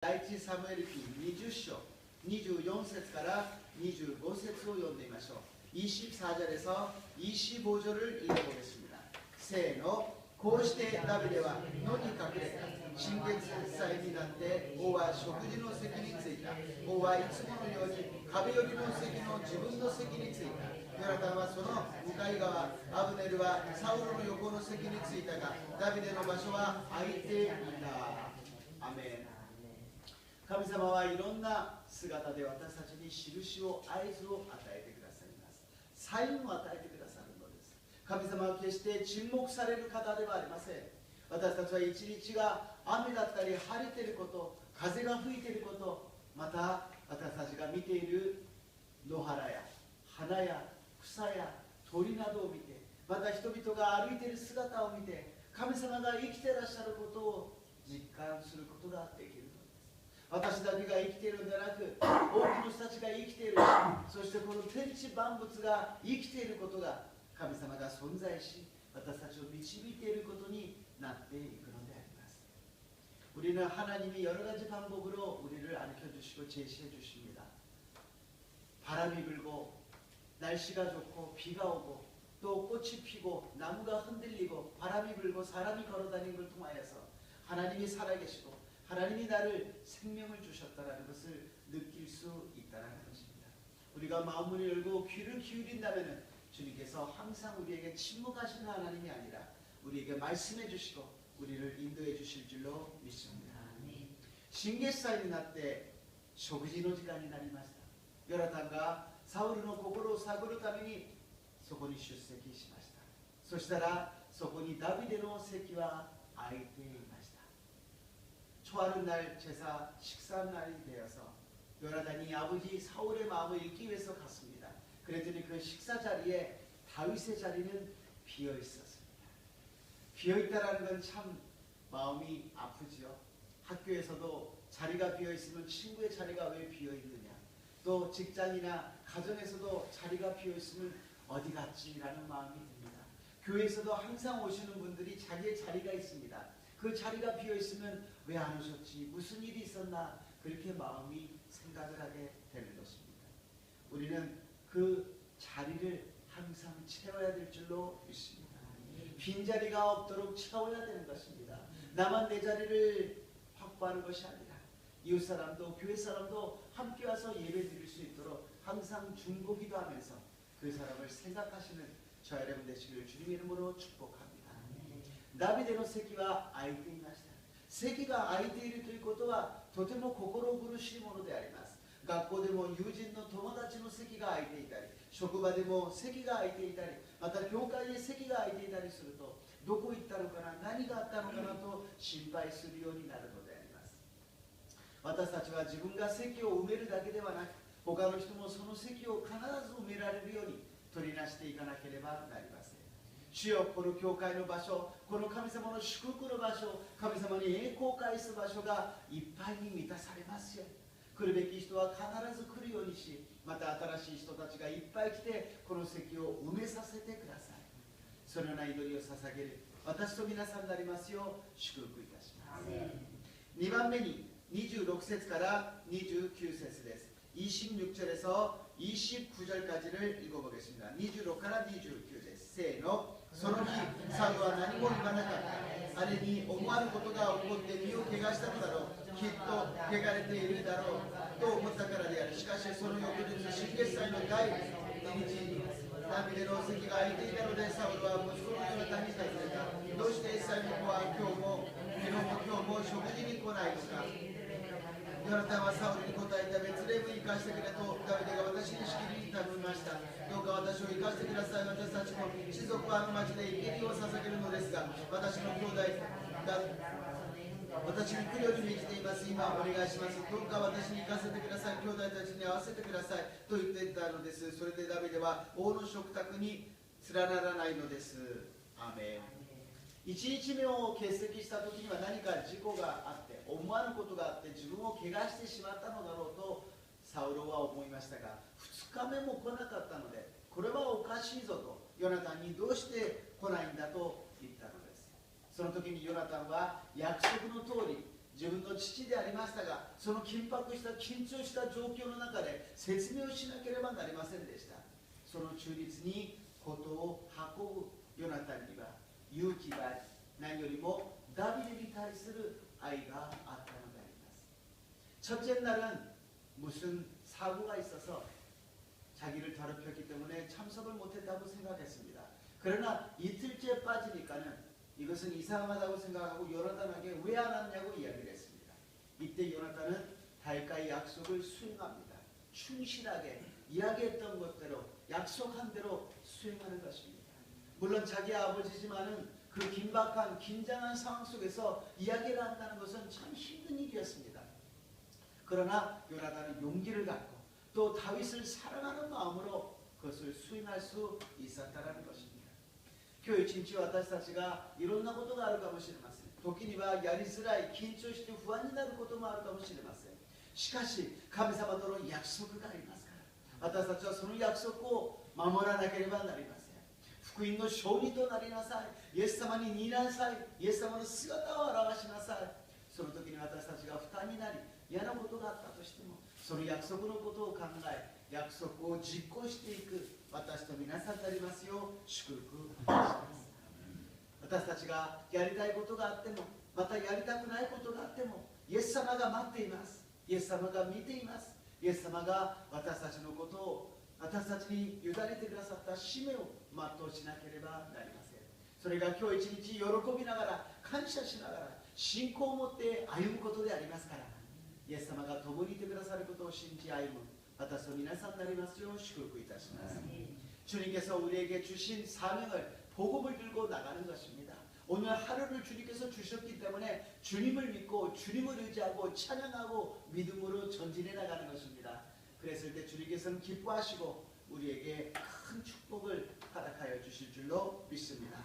第一サムエル記20章24節から25節を読んでみましょう。24절에서 25절을 읽어보겠습니다. 세노 こうしてダビデは野に隠れた。新月祭になって王は食事の席に着いた。王はいつものように壁寄りの席の自分の席に着いた。ヨナタンはその向かい側、アブネルはサウロの横の席に着いたが、ダビデの場所は空いていた。アメン。神様はいろんな姿で私たちに印を合図を与えてくださいます。サインを与えてくださるのです。神様は決して沈黙される方ではありません。私たちは一日が雨だったり晴れていること、風が吹いていること、また私たちが見ている野原や花や草や鳥などを見て、また人々が歩いている姿を見て、神様が生きていらっしゃることを実感することができる。私だけが生きているのではなく、多くの人たちが生きているし、そしてこの天地万物が生きていることが、神様が存在し、私たちを導いていることになっていくのであります。우리는 하나님이 여러 가지 방법으로 우리를 알려주시고 제시해 주십니다. 바람이 불고, 날씨가 좋고, 비가 오고, 또 꽃이 피고, 나무가 흔들리고, 바람이 불고, 사람이 걸어다니는 걸 통하여서 하나님이 살아계시고, 하나님이 나를 생명을 주셨다는 것을 느낄 수 있다는 것입니다. 우리가 마음을 열고 귀를 기울인다면 주님께서 항상 우리에게 침묵하시는 하나님이 아니라 우리에게 말씀해 주시고 우리를 인도해 주실 줄로 믿습니다. 신계사에 나때 食事の時間になりました。ヨナタンがサウルの心を探るためにそこに出席しました。そしたらそこにダビデの席は空いていました。 초하는 날 제사 식사 날이 되어서 요나단이 아버지 사울의 마음을 읽기 위해서 갔습니다. 그랬더니 그 식사 자리에 다윗의 자리는 비어 있었습니다. 비어 있다라는 건 참 마음이 아프지요. 학교에서도 자리가 비어 있으면 친구의 자리가 왜 비어 있느냐. 또 직장이나 가정에서도 자리가 비어 있으면 어디 갔지라는 마음이 듭니다. 교회에서도 항상 오시는 분들이 자기의 자리가 있습니다. 그 자리가 비어 있으면 왜 안 오셨지? 무슨 일이 있었나? 그렇게 마음이 생각을 하게 되는 것입니다. 우리는 그 자리를 항상 채워야 될 줄로 믿습니다. 빈자리가 없도록 채워야 되는 것입니다. 나만 내 자리를 확보하는 것이 아니라 이웃사람도 교회사람도 함께 와서 예배 드릴 수 있도록 항상 중보기도 하면서 그 사람을 생각하시는 저 여러분 되시기를 주님의 이름으로 축복합니다. ダビデの席は空いていました。席が空いているということはとても心苦しいものであります。学校でも友人の友達の席が空いていたり、職場でも席が空いていたり、また教会で席が空いていたりすると、どこ行ったのかな、何があったのかなと心配するようになるのであります。私たちは自分が席を埋めるだけではなく、他の人もその席を必ず埋められるように取りなしていかなければなりません。 主よ、この教会の場所、この神様の祝福の場所、神様に栄光を返す場所がいっぱいに満たされますよ。来るべき人は必ず来るようにし、また新しい人たちがいっぱい来て、この席を埋めさせてください。そのような祈りを捧げる私と皆さんになりますよう祝福いたします。2番目に26節から29節です。26절에서 29절까지를 읽어보겠습니다. 26から29です。せーの。 その日、サウルは何も言わなかった。あれに思わぬことが起こって身を怪我したのだろう。きっと汚れているだろうと思ったからである。しかしその翌日、新月祭の第2日にダビデの席が空いていたので、サウルは息子のヨナタンに尋ねた。どうしてエッサイの子は今日も食事に来ないのか。ヨナタンはサウルに答えた。ベツレヘムに行かせてくれとダビデが私にしきりに頼みました。 どうか私を生かしてください。私たちも士族はあの町で生贄を捧げるのですが、私の兄弟が私に来るように命じています。今お願いします。どうか私に行かせてください。兄弟たちに会わせてください。と言っていたのです。それでダビデは王の食卓に連ならないのです。アーメン。1日目を欠席した時には何か事故があって、思わぬことがあって自分を怪我してしまったのだろうとサウルは思いましたが、2日目も来なかったので、これはおかしいぞとヨナタンにどうして来ないんだと言ったのです。その時にヨナタンは約束の通り自分の父でありましたが、その緊迫した緊張した状況の中で説明をしなければなりませんでした。その中立に事を運ぶヨナタンには勇気があり、何よりもダビデに対する愛があったのであります。첫째 날은 무슨 사고가 있어서 자기를 더럽혔기 때문에 참석을 못했다고 생각했습니다. 그러나 이틀째 빠지니까는 이것은 이상하다고 생각하고 요나단에게 왜 안 왔냐고 이야기를 했습니다. 이때 요나단은 다윗과의 약속을 수행합니다. 충실하게 이야기했던 것대로 약속한 대로 수행하는 것입니다. 물론 자기 아버지지만은 그 긴박한 긴장한 상황 속에서 이야기를 한다는 것은 참 힘든 일이었습니다. 그러나 요나단은 용기를 갖고 또 다윗을 사랑하는 마음으로 그것을 수행할 수 있었다는 것입니다. 今日一日私たちがいろんなことがあるかもしれません。時にはやりづらい、緊張して不安になることもあるかもしれません。しかし神様との約束がありますから、私たちはその約束を守らなければなりません。福音の証人となりなさい。イエス様に似なさい。イエス様の姿を表しなさい。その時に私たちが負担になり、嫌なことがあったとしても、その約束のことを考え、約束を実行していく私と皆さんでありますよう祝福いたします。私たちがやりたいことがあっても、またやりたくないことがあっても、イエス様が待っています。イエス様が見ています。イエス様が私たちのことを、私たちに委ねてくださった使命を全うしなければなりません。それが今日一日喜びながら、感謝しながら、信仰を持って歩むことでありますから、イエス様が共にいてくださることを信じ歩む私と皆さんになりますよう祝福いたします。주님께서 우리에게 주신 사명을 복음을 들고 나가는 것입니다. 오늘 하루를 주님께서 주셨기 때문에 주님을 믿고 주님을 의지하고 찬양하고 믿음으로 전진해 나가는 것입니다. 그랬을 때 주님께서는 기뻐하시고 우리에게 큰 축복을 허락하여 주실 줄로 믿습니다.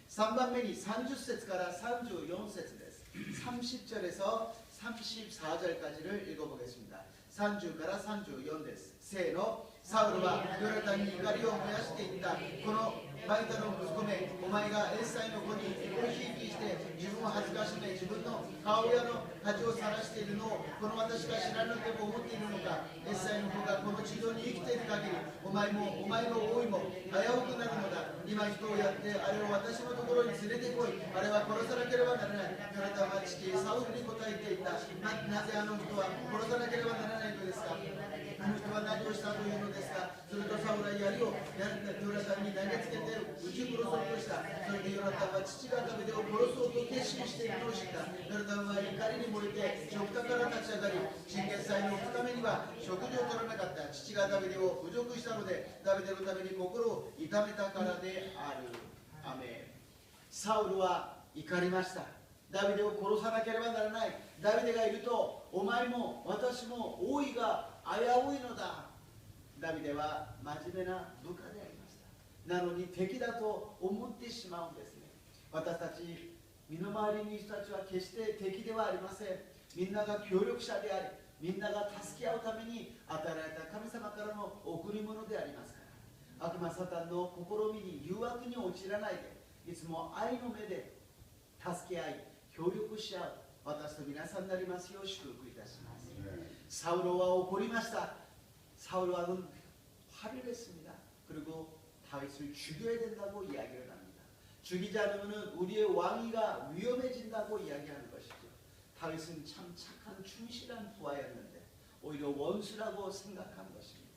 3番目に 30節から 34節です。 30절에서 34절까지를 읽어보겠습니다. 30から34です。せーの。サウルはヨナタンに怒りを燃やしていった。このバイタの息子め、お前がエッサイの子にエコひいきして自分を恥ずかしめ、自分の母親の恥をさらしているのをこの私が知らなくても思っているのか。エッサイの子がこの地上に生きている限り、お前もお前の王位も危うくなるのだ。今人をやってあれを私のところに連れてこい。あれは殺さなければならない。ヨナタンは父サウルに答えていった。なぜあの人は殺さなければならないのですか。あの人は何をしたというのですか。するとサウルは槍をヨナタンに投げつけて撃ち殺そうとした。それでヨナタンは父がダビデを殺そうと決心しているのを知った。ヨナタンは怒りに燃えて食卓から立ち上がり、新月祭の2日目には食事を取らなかった。父がダビデを侮辱したので、ダビデのために心を痛めたからである。アメン。サウルは怒りました。ダビデを殺さなければならない。ダビデがいるとお前も私も王位が危ういのだ。ダビデは真面目な部下でありました。なのに敵だと思ってしまうんですね。私たち身の回りにいる人たちは決して敵ではありません。みんなが協力者であり、みんなが助け合うために与えられた神様からの贈り物でありますから、悪魔サタンの試みに誘惑に陥らないで、いつも愛の目で助け合い協力し合う私と皆さんになりますよう祝福いたします。サウロは怒りました。사울왕은 화를 냈습니다. 그리고 다윗을 죽여야 된다고 이야기를 합니다. 죽이지 않으면 우리의 왕위가 위험해진다고 이야기하는 것이죠. 다윗은 참 착한 충실한 부하였는데 오히려 원수라고 생각한 것입니다.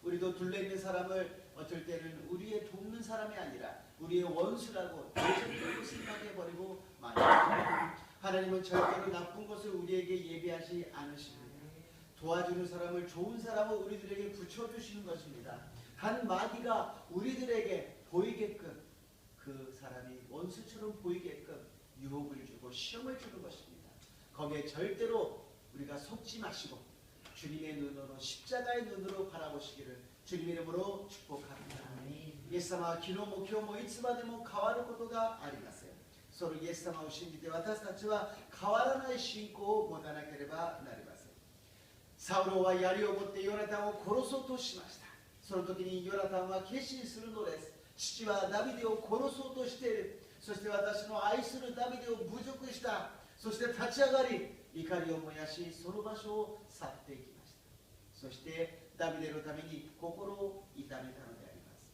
우리도 둘러있는 사람을 어쩔 때는 우리의 돕는 사람이 아니라 우리의 원수라고 대적으로 생각해버리고 많이 합니다. 하나님은 절대로 나쁜 것을 우리에게 예비하지 않으십니다. 도와주는 사람을 좋은 사람을 우리들에게 붙여주시는 것입니다. 한마디가 우리들에게 보이게끔 그 사람이 원수처럼 보이게끔 유혹을 주고 시험을 주는 것입니다. 거기에 절대로 우리가 속지 마시고 주님의 눈으로 십자가의 눈으로 바라보시기를 주님의 이름으로 축복합니다. イエス様は昨日も今日もいつまでも変わることがありません。そのイエス様を信じて私たちは変わらない信仰を持たなければなりません。サウロは槍を持ってヨナタンを殺そうとしました。その時にヨナタンは決心するのです。父はダビデを殺そうとしている。そして私の愛するダビデを侮辱した。そして立ち上がり、怒りを燃やし、その場所を去っていきました。そしてダビデのために心を痛めたのであります。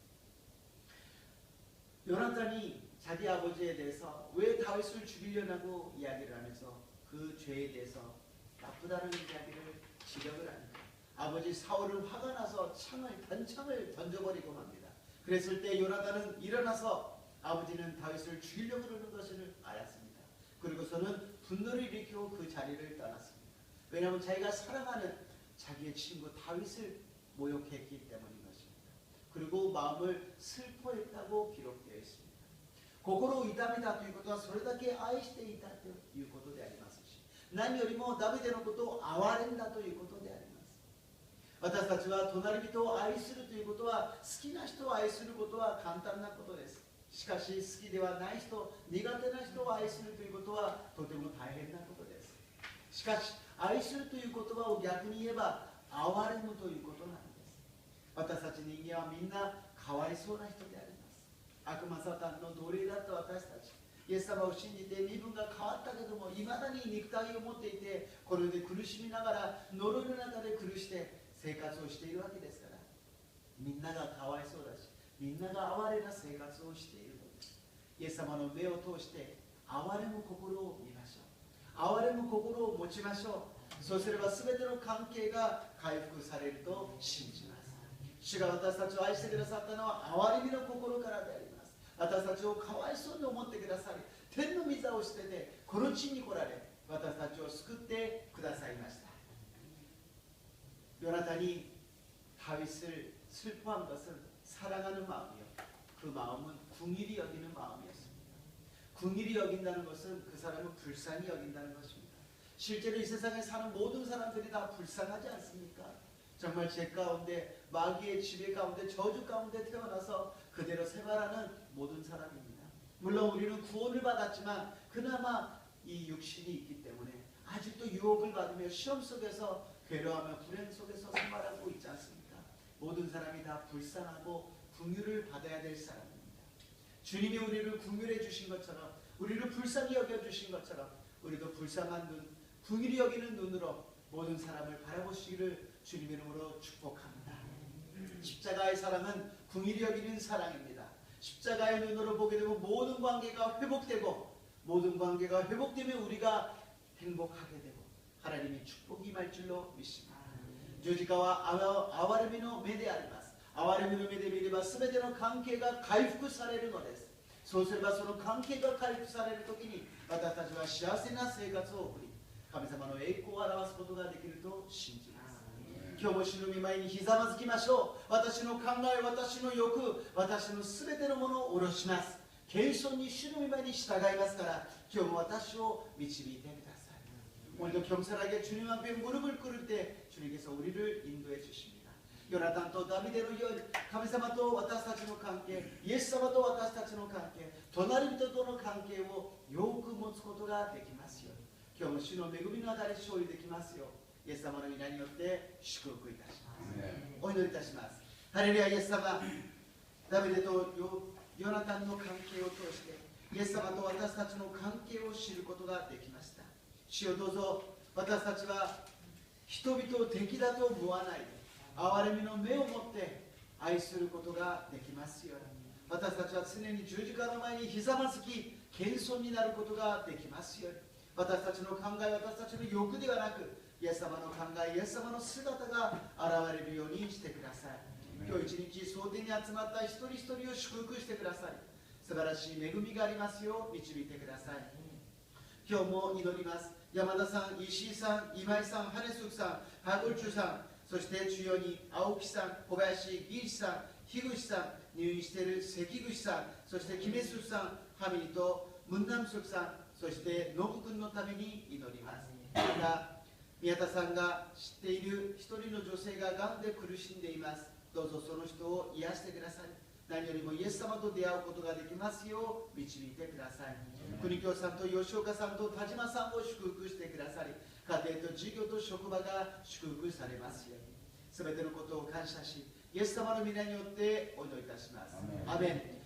요나단이 자기 아버지에 대해서 왜 다윗을 죽이려고 이야기를 하면서 그 죄에 대해서 나쁘다는 이야기를 지적을 합니다. 아버지 사울은 화가 나서 단창을 던져버리고 맙니다. 그랬을 때 요나단은 일어나서 아버지는 다윗을 죽이려고 그러는 것을 알았습니다. 그리고서는 분노를 일으키고 그 자리를 떠났습니다. 왜냐하면 자기가 사랑하는 자기의 친구 다윗을 모욕했기 때문인 것입니다. 그리고 마음을 슬퍼했다고 기록되어 있습니다. 心を痛めたということはそれだけ愛していたということでありますし、何よりもダビデのことを憐れんだということであります。私たちは隣人を愛するということは、好きな人を愛することは簡単なことです。しかし好きではない人、苦手な人を愛するということはとても大変なことです。しかし愛するという言葉を逆に言えば憐れむということなんです。私たち人間はみんなかわいそうな人であります。悪魔サタンの奴隷だった私たち、イエス様を信じて身分が変わったけども、いまだに肉体を持っていて、これで苦しみながら呪いの中で苦して生活をしているわけですから、みんながかわいそうだし、みんなが哀れな生活をしているのです。イエス様の目を通して憐れむ心を見ましょう。憐れむ心を持ちましょう。そうすれば全ての関係が回復されると信じます。主が私たちを愛してくださったのは憐れみの心からであります。私たちをかわいそうに思ってくださり、天の御座を捨ててこの地に来られ、私たちを救ってくださいました。요나단이 다윗을 슬퍼한 것은 사랑하는 마음이요, 그 마음은 궁일이 여기는 마음이었습니다. 궁일이 여긴다는 것은 그 사람을 불쌍히 여긴다는 것입니다. 실제로 이 세상에 사는 모든 사람들이 다 불쌍하지 않습니까? 정말 죄 가운데, 마귀의 지배 가운데, 저주 가운데 태어나서 그대로 생활하는 모든 사람입니다. 물론 우리는 구원을 받았지만 그나마 이 육신이 있기 때문에 아직도 유혹을 받으며 시험 속에서 괴로워하며 불행 속에서 생활하고 있지 않습니까? 모든 사람이 다 불쌍하고 긍휼을 받아야 될 사람입니다. 주님이 우리를 긍휼해 주신 것처럼, 우리를 불쌍히 여겨주신 것처럼 우리도 불쌍한 눈, 긍휼히 여기는 눈으로 모든 사람을 바라보시기를 주님 이름으로 축복합니다. 십자가의 사랑은 긍휼히 여기는 사랑입니다. 십자가의 눈으로 보게 되면 모든 관계가 회복되고, 모든 관계가 회복되면 우리가 행복하게 되고 하나님의 축복이 임할 줄로 믿습니다. 十字架は憐れみの目であります。憐れみの目で見れば全ての関係が回復されるのです。そうすればその関係が回復されるときに私たちは幸せな生活を送り、神様の栄光を表すことができると信じます。今日も主の御前にひざまずきましょう。私の考え、私の欲、私のすべてのものを下ろします。謙遜に主の御前に従いますから、今日も私を導いてください。 오늘도 겸손하게 주님 앞에 무릎을 꿇을 때 주님께서 우리를 인도해 주십니다. 요나단 또 다비데로神様と私たちの関係、イエス様と私たちの関係、隣人との関係をよく持つことができますように、今日も主の恵みの中で勝利できますよう、イエス様の皆によって祝福いたします。お祈りいたします。ハレルヤ。イエス様、ダビデとヨナタンの関係を通してイエス様と私たちの関係を知ることができました。主よ、どうぞ私たちは人々を敵だと思わないで、憐れみの目を持って愛することができますように、私たちは常に十字架の前にひざまずき謙遜になることができますように、私たちの考え、私たちの欲ではなくイエス様の考え、イエス様の姿が現れるようにしてください。今日一日総店に集まった一人一人を祝福してください。素晴らしい恵みがありますよう導いてください。今日も祈ります。山田さん、石井さん、今井さん、羽根宿さん、ハグルチュさん、そして中央に青木さん、小林義一さん、樋口さん、入院している関口さん、そしてキメスさん、ハミリとムンナムスクさん、そしてノブ君のために祈ります。また宮田さんが知っている一人の女性ががんで苦しんでいます。どうぞその人を癒してください。何よりもイエス様と出会うことができますよう導いてください。国京さんと吉岡さんと田島さんを祝福してくださり、家庭と事業と職場が祝福されますように、すべてのことを感謝し、イエス様の皆によってお祈りいたします。アメン。